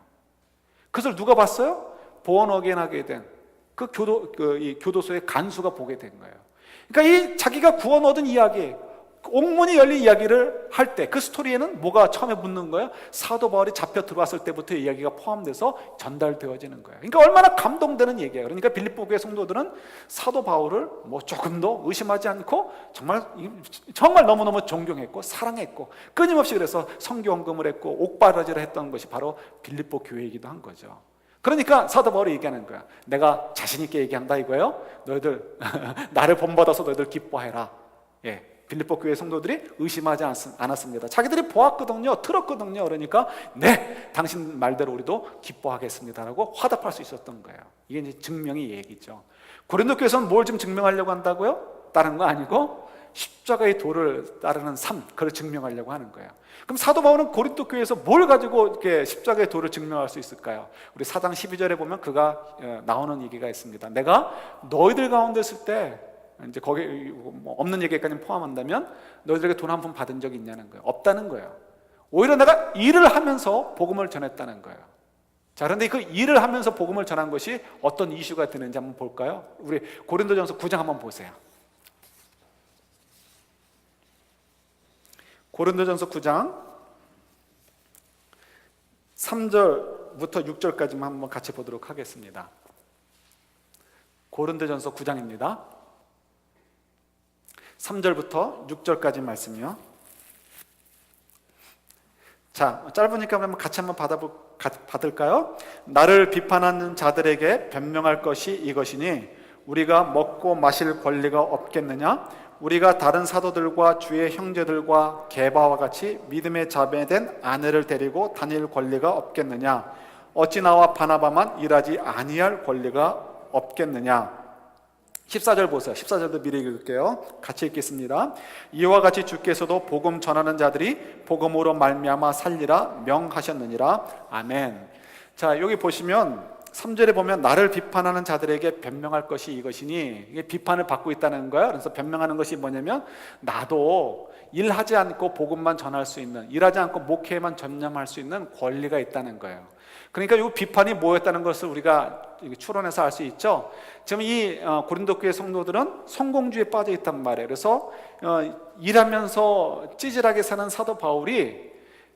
그것을 누가 봤어요? born again 하게 된 이 교도소의 간수가 보게 된 거예요. 그러니까 이 자기가 구원 얻은 이야기, 옥문이 열린 이야기를 할 때 그 스토리에는 뭐가 처음에 붙는 거예요? 사도 바울이 잡혀 들어왔을 때부터 이야기가 포함돼서 전달되어지는 거예요. 그러니까 얼마나 감동되는 얘기예요. 그러니까 빌립보 교회 성도들은 사도 바울을 뭐 조금도 의심하지 않고 정말 너무너무 존경했고 사랑했고 끊임없이 그래서 선교헌금을 했고 옥바라지를 했던 것이 바로 빌립보 교회이기도 한 거죠. 그러니까 사도 바울이 얘기하는 거야. 내가 자신 있게 얘기한다 이거예요. 너희들 나를 본받아서 너희들 기뻐해라. 예, 빌립보 교회 성도들이 의심하지 않았습니다. 자기들이 보았거든요. 들었거든요. 그러니까 네, 당신 말대로 우리도 기뻐하겠습니다라고 화답할 수 있었던 거예요. 이게 이제 증명의 얘기죠. 고린도 교회에서는 뭘 좀 증명하려고 한다고요? 다른 거 아니고 십자가의 도를 따르는 삶, 그걸 증명하려고 하는 거예요. 그럼 사도 바울은 고린도 교회에서 뭘 가지고 이렇게 십자가의 도를 증명할 수 있을까요? 우리 4장 12절에 보면 그가 나오는 얘기가 있습니다. 내가 너희들 가운데 있을 때 이제 거기 없는 얘기까지 포함한다면 너희들에게 돈 한 푼 받은 적이 있냐는 거예요. 없다는 거예요. 오히려 내가 일을 하면서 복음을 전했다는 거예요. 자, 그런데 그 일을 하면서 복음을 전한 것이 어떤 이슈가 되는지 한번 볼까요? 우리 고린도전서 9장 한번 보세요. 고린도전서 9장 3절부터 6절까지만 한번 같이 보도록 하겠습니다. 고린도전서 9장입니다. 3절부터 6절까지 말씀이요. 자, 짧으니까 한번 같이 한번 받을까요? 나를 비판하는 자들에게 변명할 것이 이것이니 우리가 먹고 마실 권리가 없겠느냐? 우리가 다른 사도들과 주의 형제들과 게바와 같이 믿음의 자매된 아내를 데리고 다닐 권리가 없겠느냐? 어찌 나와 바나바만 일하지 아니할 권리가 없겠느냐. 14절 보세요. 14절도 미리 읽을게요. 같이 읽겠습니다. 이와 같이 주께서도 복음 전하는 자들이 복음으로 말미암아 살리라 명하셨느니라. 아멘. 자, 여기 보시면 3절에 보면 나를 비판하는 자들에게 변명할 것이 이것이니, 이게 비판을 받고 있다는 거예요. 그래서 변명하는 것이 뭐냐면 나도 일하지 않고 복음만 전할 수 있는, 일하지 않고 목회에만 전념할 수 있는 권리가 있다는 거예요. 그러니까 이 비판이 뭐였다는 것을 우리가 추론해서 알 수 있죠. 지금 이 고린도 교회 성도들은 성공주의에 빠져 있단 말이에요. 그래서 일하면서 찌질하게 사는 사도 바울이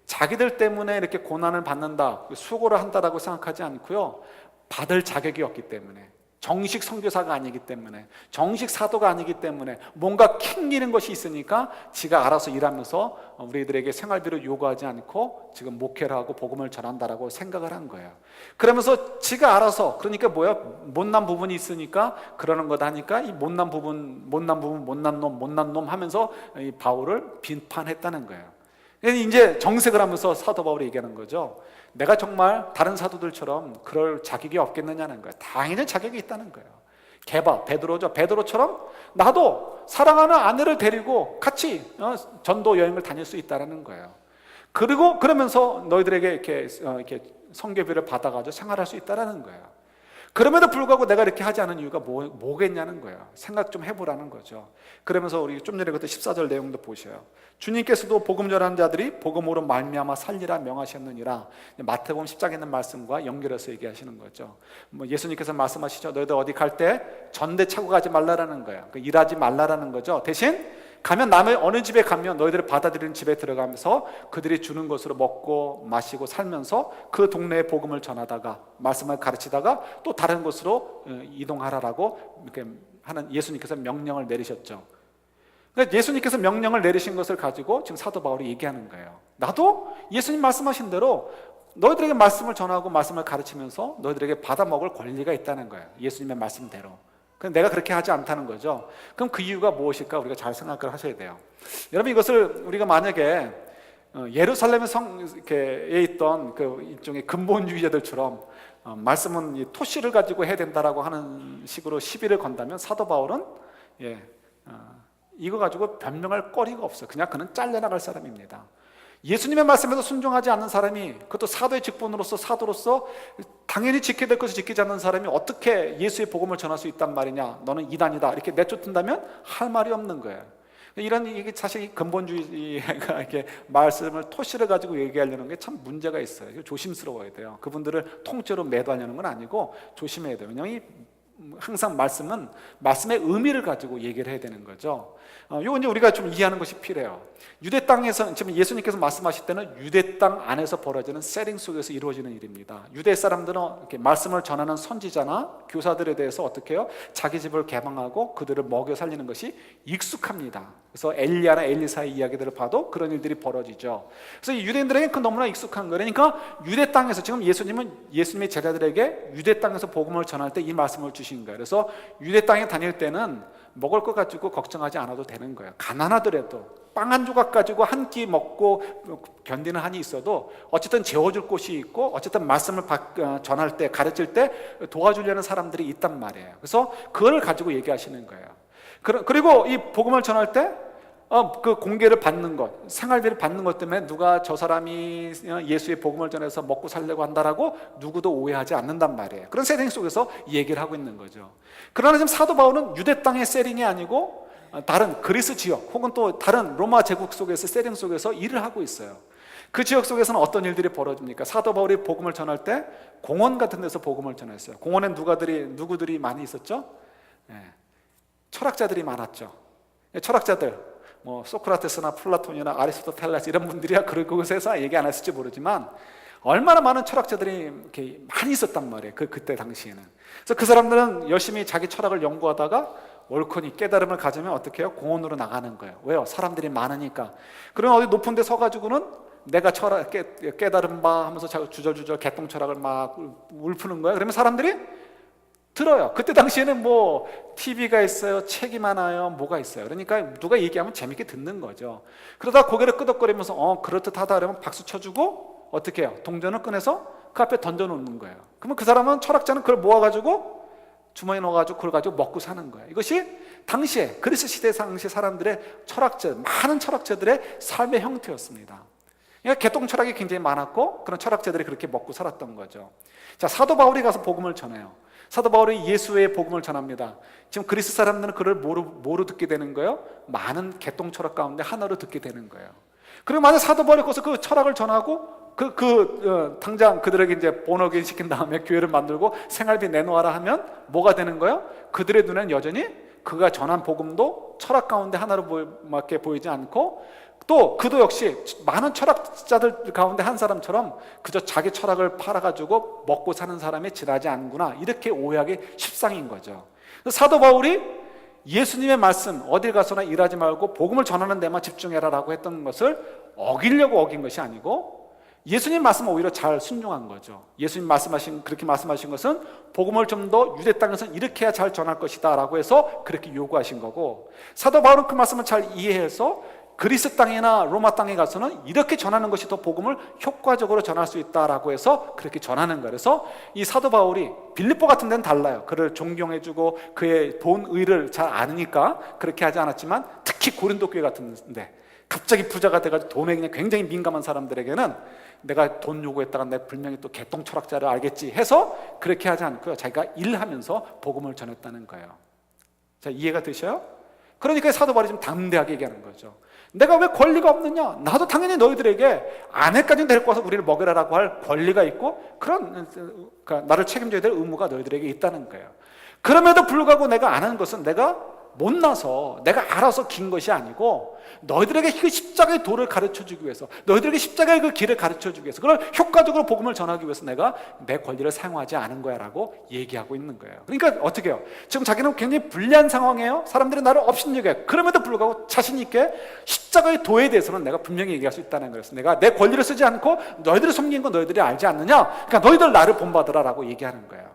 자기들 때문에 이렇게 고난을 받는다, 수고를 한다라고 생각하지 않고요, 받을 자격이 없기 때문에, 정식 선교사가 아니기 때문에, 정식 사도가 아니기 때문에 뭔가 캥기는 것이 있으니까 지가 알아서 일하면서 우리들에게 생활비를 요구하지 않고 지금 목회를 하고 복음을 전한다라고 생각을 한 거예요. 그러면서 지가 알아서, 그러니까 뭐야, 못난 부분이 있으니까 그러는 거다 하니까 이 못난 부분 못난 놈 하면서 이 바울을 비판했다는 거예요. 이제 정색을 하면서 사도 바울이 얘기하는 거죠. 내가 정말 다른 사도들처럼 그럴 자격이 없겠느냐는 거예요. 당연히 자격이 있다는 거예요. 베드로죠. 베드로처럼 나도 사랑하는 아내를 데리고 같이 전도 여행을 다닐 수 있다는 거예요. 그리고 그러면서 너희들에게 이렇게 선교비를 받아가지고 생활할 수 있다는 거예요. 그럼에도 불구하고 내가 이렇게 하지 않은 이유가 뭐겠냐는 거예요. 생각 좀 해보라는 거죠. 그러면서 우리 좀 전에 그때 14절 내용도 보셔요. 주님께서도 복음 전하는 자들이 복음으로 말미암아 살리라 명하셨느니라. 마태복음 10장에 있는 말씀과 연결해서 얘기하시는 거죠. 예수님께서 말씀하시죠. 너희들 어디 갈 때 전대 차고 가지 말라라는 거예요. 일하지 말라라는 거죠. 대신 가면 남의 어느 집에 가면 너희들을 받아들이는 집에 들어가면서 그들이 주는 것으로 먹고 마시고 살면서 그 동네에 복음을 전하다가 말씀을 가르치다가 또 다른 곳으로 이동하라라고 이렇게 하는 예수님께서 명령을 내리셨죠. 그러니까 예수님께서 명령을 내리신 것을 가지고 지금 사도 바울이 얘기하는 거예요. 나도 예수님 말씀하신 대로 너희들에게 말씀을 전하고 말씀을 가르치면서 너희들에게 받아먹을 권리가 있다는 거예요. 예수님의 말씀대로. 근데 내가 그렇게 하지 않다는 거죠. 그럼 그 이유가 무엇일까? 우리가 잘 생각을 하셔야 돼요. 여러분, 이것을 우리가 만약에 예루살렘 성에 있던 그 일종의 근본주의자들처럼 말씀은 이 토시를 가지고 해야 된다라고 하는 식으로 시비를 건다면 사도 바울은 이거 가지고 변명할 거리가 없어요. 그냥 그는 잘려나갈 사람입니다. 예수님의 말씀에도 순종하지 않는 사람이, 그것도 사도의 직분으로서 사도로서 당연히 지켜야 될 것을 지키지 않는 사람이 어떻게 예수의 복음을 전할 수 있단 말이냐, 너는 이단이다 이렇게 내쫓는다면 할 말이 없는 거예요. 이게 사실 근본주의가 이렇게 말씀을 토시를 가지고 얘기하려는 게 참 문제가 있어요. 조심스러워야 돼요. 그분들을 통째로 매도하려는 건 아니고 조심해야 돼요. 왜냐하면 항상 말씀은 말씀의 의미를 가지고 얘기를 해야 되는 거죠. 이건 이제 우리가 좀 이해하는 것이 필요해요. 유대 땅에서, 지금 예수님께서 말씀하실 때는 유대 땅 안에서 벌어지는 세팅 속에서 이루어지는 일입니다. 유대 사람들은 이렇게 말씀을 전하는 선지자나 교사들에 대해서 어떻게 해요? 자기 집을 개방하고 그들을 먹여 살리는 것이 익숙합니다. 그래서 엘리야나 엘리사의 이야기들을 봐도 그런 일들이 벌어지죠. 그래서 유대인들에게 그 너무나 익숙한 거예요. 그러니까 유대 땅에서, 지금 예수님은 예수님의 제자들에게 유대 땅에서 복음을 전할 때 이 말씀을 주신 거예요. 그래서 유대 땅에 다닐 때는 먹을 것 가지고 걱정하지 않아도 되는 거예요. 가난하더라도 빵 한 조각 가지고 한 끼 먹고 견디는 한이 있어도 어쨌든 재워줄 곳이 있고, 어쨌든 말씀을 전할 때, 가르칠 때 도와주려는 사람들이 있단 말이에요. 그래서 그걸 가지고 얘기하시는 거예요. 그리고 이 복음을 전할 때 그 공개를 받는 것, 생활비를 받는 것 때문에 누가 저 사람이 예수의 복음을 전해서 먹고 살려고 한다라고 누구도 오해하지 않는단 말이에요. 그런 세팅 속에서 얘기를 하고 있는 거죠. 그러나 지금 사도 바울은 유대 땅의 세팅이 아니고 다른 그리스 지역 혹은 또 다른 로마 제국 속에서, 세팅 속에서 일을 하고 있어요. 그 지역 속에서는 어떤 일들이 벌어집니까? 사도 바울이 복음을 전할 때 공원 같은 데서 복음을 전했어요. 공원엔 누구들이 많이 있었죠? 철학자들이 많았죠. 철학자들, 소크라테스나 플라톤이나 아리스토텔레스 이런 분들이야 그곳에서 얘기 안 했을지 모르지만 얼마나 많은 철학자들이 이렇게 많이 있었단 말이에요. 그때 당시에는. 그래서 그 사람들은 열심히 자기 철학을 연구하다가 옳거니 깨달음을 가지면 어떻게 해요? 공원으로 나가는 거예요. 왜요? 사람들이 많으니까. 그러면 어디 높은 데 서가지고는 내가 깨달음 봐 하면서 주절주절 개똥 철학을 막 울푸는 거예요. 그러면 사람들이 들어요. 그때 당시에는 TV가 있어요, 책이 많아요, 뭐가 있어요. 그러니까 누가 얘기하면 재밌게 듣는 거죠. 그러다 고개를 끄덕거리면서 그렇듯하다 그러면 박수 쳐주고 어떻게 해요? 동전을 꺼내서 그 앞에 던져놓는 거예요. 그러면 그 사람은, 철학자는 그걸 모아가지고 주머니에 넣어가지고 그걸 가지고 먹고 사는 거예요. 이것이 당시에 그리스 시대 당시 사람들의 많은 철학자들의 삶의 형태였습니다. 그러니까 개똥 철학이 굉장히 많았고 그런 철학자들이 그렇게 먹고 살았던 거죠. 자, 사도 바울이 가서 복음을 전해요. 사도 바울이 예수의 복음을 전합니다. 지금 그리스 사람들은 그를 뭐로 듣게 되는 거예요? 많은 개똥 철학 가운데 하나로 듣게 되는 거예요. 그리고 만약 사도 바울이 거기서 그 철학을 전하고 당장 그들에게 이제 본어게인 시킨 다음에 교회를 만들고 생활비 내놓아라 하면 뭐가 되는 거예요? 그들의 눈에는 여전히 그가 전한 복음도 철학 가운데 하나로밖에 보이지 않고, 또 그도 역시 많은 철학자들 가운데 한 사람처럼 그저 자기 철학을 팔아가지고 먹고 사는 사람이 지나지 않는구나, 이렇게 오해하기 십상인 거죠. 사도 바울이 예수님의 말씀, 어딜 가서나 일하지 말고 복음을 전하는 데만 집중해라라고 했던 것을 어기려고 어긴 것이 아니고 예수님 말씀은 오히려 잘 순종한 거죠. 예수님 그렇게 말씀하신 것은 복음을 좀 더 유대 땅에서는 이렇게 해야 잘 전할 것이다 라고 해서 그렇게 요구하신 거고, 사도 바울은 그 말씀을 잘 이해해서 그리스 땅이나 로마 땅에 가서는 이렇게 전하는 것이 더 복음을 효과적으로 전할 수 있다라고 해서 그렇게 전하는 거예요. 그래서 이 사도 바울이 빌립보 같은 데는 달라요. 그를 존경해주고 그의 본 의를 잘 아니까 그렇게 하지 않았지만, 특히 고린도 교회 같은 데 갑자기 부자가 돼가지고 돈에 그냥 굉장히 민감한 사람들에게는 내가 돈 요구했다가 내 분명히 또 개똥 철학자를 알겠지 해서 그렇게 하지 않고요, 자기가 일하면서 복음을 전했다는 거예요. 자, 이해가 되셔요? 그러니까 사도 바울이 좀 담대하게 얘기하는 거죠. 내가 왜 권리가 없느냐? 나도 당연히 너희들에게 아내까지 데리고 와서 우리를 먹이라라고 할 권리가 있고 그러니까 나를 책임져야 될 의무가 너희들에게 있다는 거예요. 그럼에도 불구하고 내가 안 하는 것은 내가 못나서 내가 알아서 긴 것이 아니고 너희들에게 그 십자가의 도를 가르쳐주기 위해서, 너희들에게 십자가의 그 길을 가르쳐주기 위해서, 그걸 효과적으로 복음을 전하기 위해서 내가 내 권리를 사용하지 않은 거야 라고 얘기하고 있는 거예요. 그러니까 어떻게 해요? 지금 자기는 굉장히 불리한 상황이에요. 사람들이 나를 업신여겨요. 그럼에도 불구하고 자신 있게 십자가의 도에 대해서는 내가 분명히 얘기할 수 있다는 거예요. 내가 내 권리를 쓰지 않고 너희들이 섬긴 건 너희들이 알지 않느냐? 그러니까 너희들 나를 본받으라 라고 얘기하는 거예요.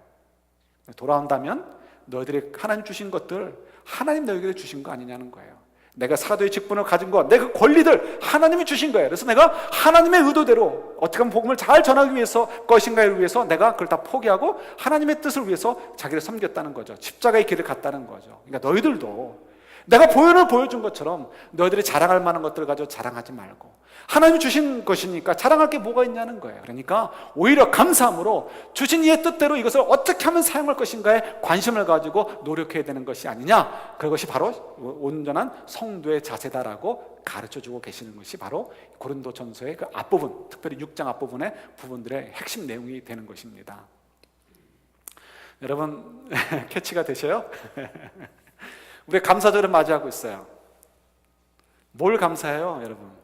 돌아온다면 너희들이 하나님 주신 것들 하나님 너희에게 주신 거 아니냐는 거예요. 내가 사도의 직분을 가진 것, 내 그 권리들 하나님이 주신 거예요. 그래서 내가 하나님의 의도대로 어떻게 하면 복음을 잘 전하기 위해서 것인가를 위해서 내가 그걸 다 포기하고 하나님의 뜻을 위해서 자기를 섬겼다는 거죠. 십자가의 길을 갔다는 거죠. 그러니까 너희들도 내가 보혈을 보여준 것처럼 너희들이 자랑할 만한 것들을 가지고 자랑하지 말고 하나님이 주신 것이니까 자랑할 게 뭐가 있냐는 거예요. 그러니까 오히려 감사함으로 주신 이의 뜻대로 이것을 어떻게 하면 사용할 것인가에 관심을 가지고 노력해야 되는 것이 아니냐, 그것이 바로 온전한 성도의 자세다라고 가르쳐주고 계시는 것이 바로 고린도전서의 그 앞부분, 특별히 6장 앞부분의 부분들의 핵심 내용이 되는 것입니다. 여러분 캐치가 되셔요? 우리 감사절을 맞이하고 있어요. 뭘 감사해요, 여러분?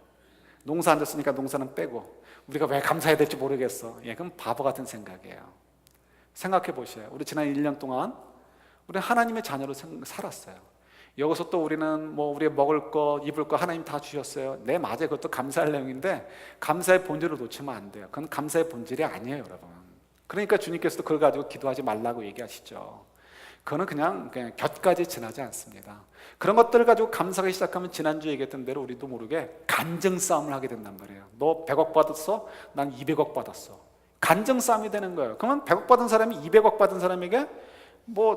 농사 안 졌으니까 농사는 빼고 우리가 왜 감사해야 될지 모르겠어. 그럼 바보 같은 생각이에요. 생각해 보세요. 우리 지난 1년 동안 우리 하나님의 자녀로 살았어요. 여기서 또 우리는 우리 먹을 거, 입을 거 하나님 다 주셨어요. 네, 맞아요. 그것도 감사할 내용인데 감사의 본질을 놓치면 안 돼요. 그건 감사의 본질이 아니에요, 여러분. 그러니까 주님께서도 그걸 가지고 기도하지 말라고 얘기하시죠. 그거는 그냥 곁까지 지나지 않습니다. 그런 것들을 가지고 감사하기 시작하면 지난주에 얘기했던 대로 우리도 모르게 간증 싸움을 하게 된단 말이에요. 너 100억 받았어? 난 200억 받았어. 간증 싸움이 되는 거예요. 그러면 100억 받은 사람이 200억 받은 사람에게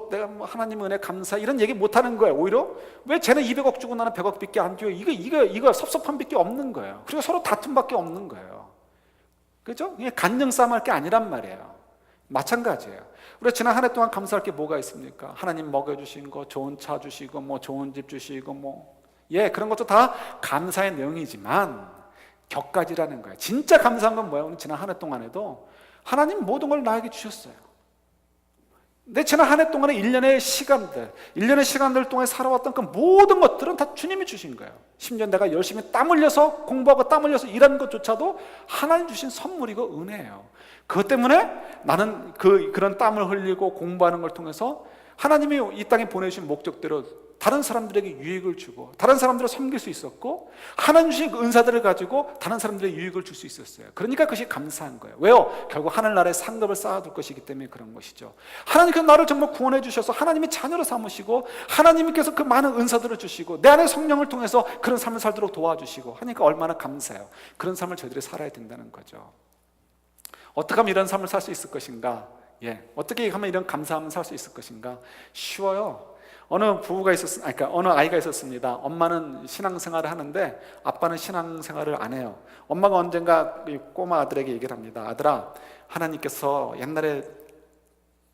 내가 하나님 은혜 감사 이런 얘기 못 하는 거예요. 오히려 왜 쟤는 200억 주고 나는 100억 밖에 안 줘요? 이거 섭섭한 밖에 없는 거예요. 그리고 서로 다툼밖에 없는 거예요. 그죠? 이게 간증 싸움 할 게 아니란 말이에요. 마찬가지예요. 우리 지난 한 해 동안 감사할 게 뭐가 있습니까? 하나님 먹여주신 거, 좋은 차 주시고 좋은 집 주시고 그런 것도 다 감사의 내용이지만 격가지라는 거예요. 진짜 감사한 건 뭐예요? 지난 한 해 동안에도 하나님 모든 걸 나에게 주셨어요. 내 지난 한 해 동안에 1년의 시간들 동안에 살아왔던 그 모든 것들은 다 주님이 주신 거예요. 심지어 내가 열심히 땀 흘려서 공부하고 땀 흘려서 일하는 것조차도 하나님 주신 선물이고 은혜예요. 그것 때문에 나는 그런 땀을 흘리고 공부하는 걸 통해서 하나님이 이 땅에 보내주신 목적대로 다른 사람들에게 유익을 주고 다른 사람들을 섬길 수 있었고 하나님 주신 그 은사들을 가지고 다른 사람들에게 유익을 줄 수 있었어요. 그러니까 그것이 감사한 거예요. 왜요? 결국 하늘나라에 상급을 쌓아둘 것이기 때문에 그런 것이죠. 하나님께서 나를 정말 구원해 주셔서 하나님의 자녀로 삼으시고 하나님께서 그 많은 은사들을 주시고 내 안에 성령을 통해서 그런 삶을 살도록 도와주시고 하니까 얼마나 감사해요. 그런 삶을 저희들이 살아야 된다는 거죠. 어떻게 하면 이런 삶을 살 수 있을 것인가? 어떻게 하면 이런 감사함을 살 수 있을 것인가? 쉬워요. 어느 아이가 있었습니다. 엄마는 신앙생활을 하는데 아빠는 신앙생활을 안 해요. 엄마가 언젠가 이 꼬마 아들에게 얘기를 합니다. 아들아, 하나님께서 옛날에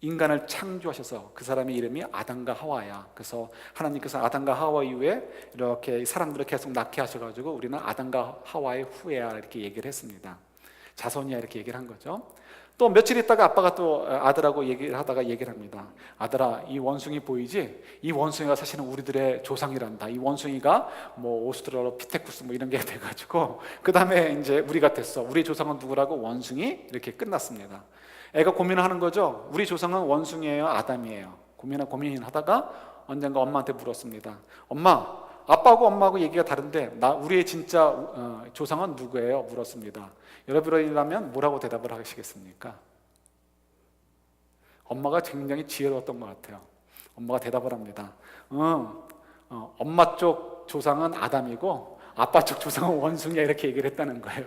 인간을 창조하셔서 그 사람의 이름이 아담과 하와야. 그래서 하나님께서 아담과 하와 이후에 이렇게 사람들을 계속 낳게 하셔가지고 우리는 아담과 하와의 후예야, 이렇게 얘기를 했습니다. 자손이야, 이렇게 얘기를 한 거죠. 또 며칠 있다가 아빠가 또 아들하고 얘기를 하다가 얘기를 합니다. 아들아, 이 원숭이 보이지? 이 원숭이가 사실은 우리들의 조상이란다. 이 원숭이가 뭐 오스트랄로피테쿠스 뭐 이런 게 돼가지고 그 다음에 이제 우리가 됐어. 우리 조상은 누구라고? 원숭이. 이렇게 끝났습니다. 애가 고민을 하는 거죠. 우리 조상은 원숭이에요, 아담이에요? 고민하다가 언젠가 엄마한테 물었습니다. 엄마, 아빠하고 엄마하고 얘기가 다른데 우리의 진짜 조상은 누구예요? 물었습니다. 여러분이라면 뭐라고 대답을 하시겠습니까? 엄마가 굉장히 지혜로웠던 것 같아요. 엄마가 대답을 합니다. 엄마 쪽 조상은 아담이고 아빠 쪽 조상은 원숭이야, 이렇게 얘기를 했다는 거예요.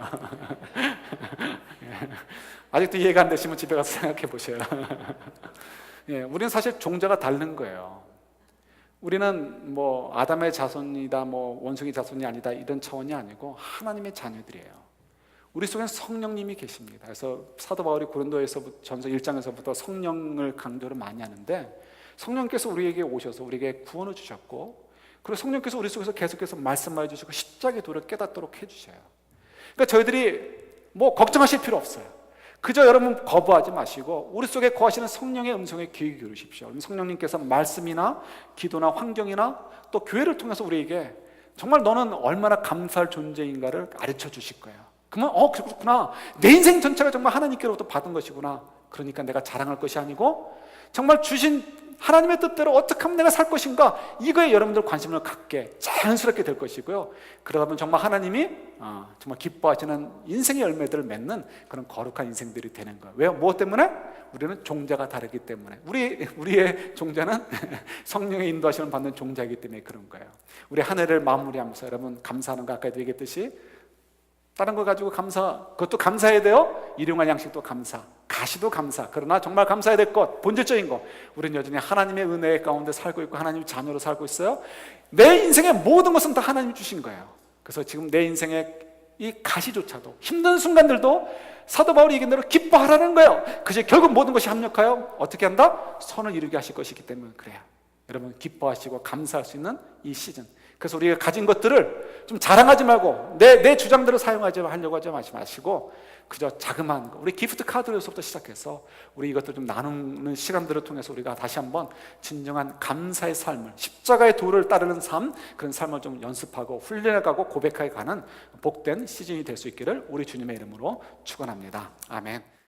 아직도 이해가 안 되시면 집에 가서 생각해 보셔요. 우리는 사실 종자가 다른 거예요. 우리는 뭐 아담의 자손이다, 뭐 원숭이 자손이 아니다, 이런 차원이 아니고 하나님의 자녀들이에요. 우리 속엔 성령님이 계십니다. 그래서 사도 바울이 고린도에서 전서 1장에서부터 성령을 강조를 많이 하는데, 성령께서 우리에게 오셔서 우리에게 구원을 주셨고, 그리고 성령께서 우리 속에서 계속해서 말씀해 주시고 십자가의 도를 깨닫도록 해주셔요. 그러니까 저희들이 뭐 걱정하실 필요 없어요. 그저 여러분 거부하지 마시고 우리 속에 거하시는 성령의 음성에 귀 기울이십시오. 성령님께서 말씀이나 기도나 환경이나 또 교회를 통해서 우리에게 정말 너는 얼마나 감사할 존재인가를 가르쳐 주실 거예요. 그러면 그렇구나, 내 인생 전체가 정말 하나님께로부터 받은 것이구나. 그러니까 내가 자랑할 것이 아니고 정말 주신 하나님의 뜻대로 어떻게 하면 내가 살 것인가, 이거에 여러분들 관심을 갖게 자연스럽게 될 것이고요. 그러다 보면 정말 하나님이 정말 기뻐하시는 인생의 열매들을 맺는 그런 거룩한 인생들이 되는 거예요. 왜요? 무엇 때문에? 우리는 종자가 다르기 때문에. 우리의 종자는 성령의 인도하심을 받는 종자이기 때문에 그런 거예요. 우리 한 해를 마무리하면서 여러분 감사하는 거, 아까 얘기했듯이 다른 거 가지고 그것도 감사해야 돼요. 일용할 양식도 감사, 가시도 감사. 그러나 정말 감사해야 될 것, 본질적인 것, 우리는 여전히 하나님의 은혜 가운데 살고 있고 하나님의 자녀로 살고 있어요. 내 인생의 모든 것은 다 하나님이 주신 거예요. 그래서 지금 내 인생의 이 가시조차도, 힘든 순간들도 사도 바울이 얘기한 대로 기뻐하라는 거예요. 그저 결국 모든 것이 합력하여 어떻게 한다? 선을 이루게 하실 것이기 때문에 그래요. 여러분 기뻐하시고 감사할 수 있는 이 시즌, 그래서 우리가 가진 것들을 좀 자랑하지 말고 내 주장대로 하려고 하지 마시고 그저 자그마한 거, 우리 기프트 카드로서부터 시작해서 우리 이것들 좀 나누는 시간들을 통해서 우리가 다시 한번 진정한 감사의 삶을, 십자가의 도를 따르는 삶, 그런 삶을 좀 연습하고 훈련해가고 고백해 가는 복된 시즌이 될 수 있기를 우리 주님의 이름으로 축원합니다. 아멘.